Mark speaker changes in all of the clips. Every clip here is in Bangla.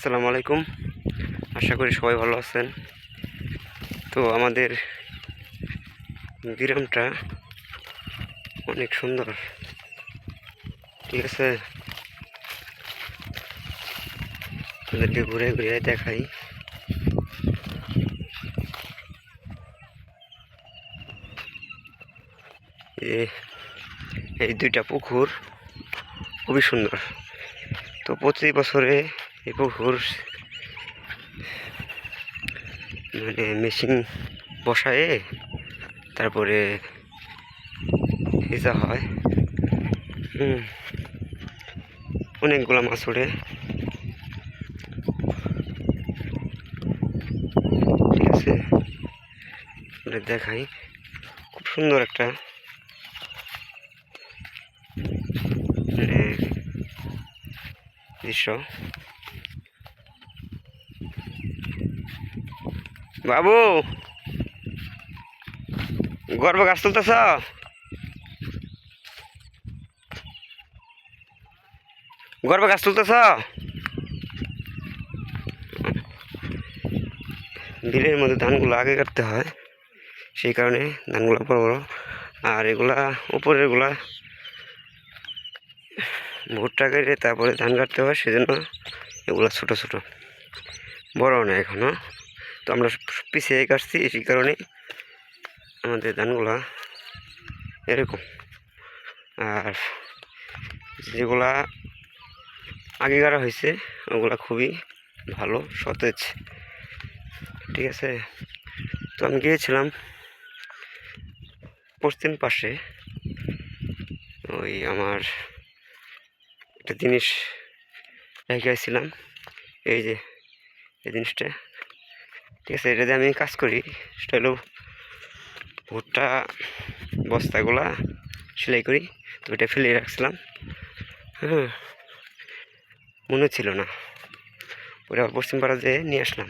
Speaker 1: আসসালামু আলাইকুম। আশা করি সবাই ভালো আছেন। তো আমাদের গ্রামটা অনেক সুন্দর, ঠিক আছে। তাদেরকে ঘুরে ঘুরে দেখাই। এই দুইটা পুকুর খুবই সুন্দর। তো প্রতি বছরে এই পুকুর মেশিন বসায়ে তারপরে ভেজা হয়। অনেকগুলো মাছ ওঠে, ঠিক আছে। দেখাই, খুব সুন্দর একটা দৃশ্য। বাবু, গর্ব গাছ তুলতেছ? গর্ব গাছ তুলতেছ? বিলের মধ্যে ধানগুলো আগে কাটতে হয়, সেই কারণে ধানগুলো বড় বড়, আর এগুলা উপরের গুলা ভুট্টা কেটে তারপরে ধান কাটতে হয়, সেজন্য এগুলা ছোট ছোট, বড় না এখনো। তো আমরা পিছিয়ে কাটছি, সেই কারণে আমাদের ধানগুলা এরকম। আর যেগুলা আগে কাটা হয়েছে ওগুলা খুবই ভালো, সতেজ, ঠিক আছে। তো আমি গিয়েছিলাম পশ্চিম পাশে, ওই আমার একটা জিনিস রেখেছিলাম, এই যে এই জিনিসটা, ঠিক আছে। এটা দিয়ে আমি কাজ করি, সেটা হলো ভুট্টা বস্তাগুলা সেলাই করি। তো এটা ফেলে রাখছিলাম, হ্যাঁ, মনে ছিল না, ওটা পশ্চিম পাড়া যেয়ে নিয়ে আসলাম,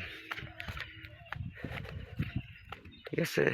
Speaker 1: ঠিক আছে।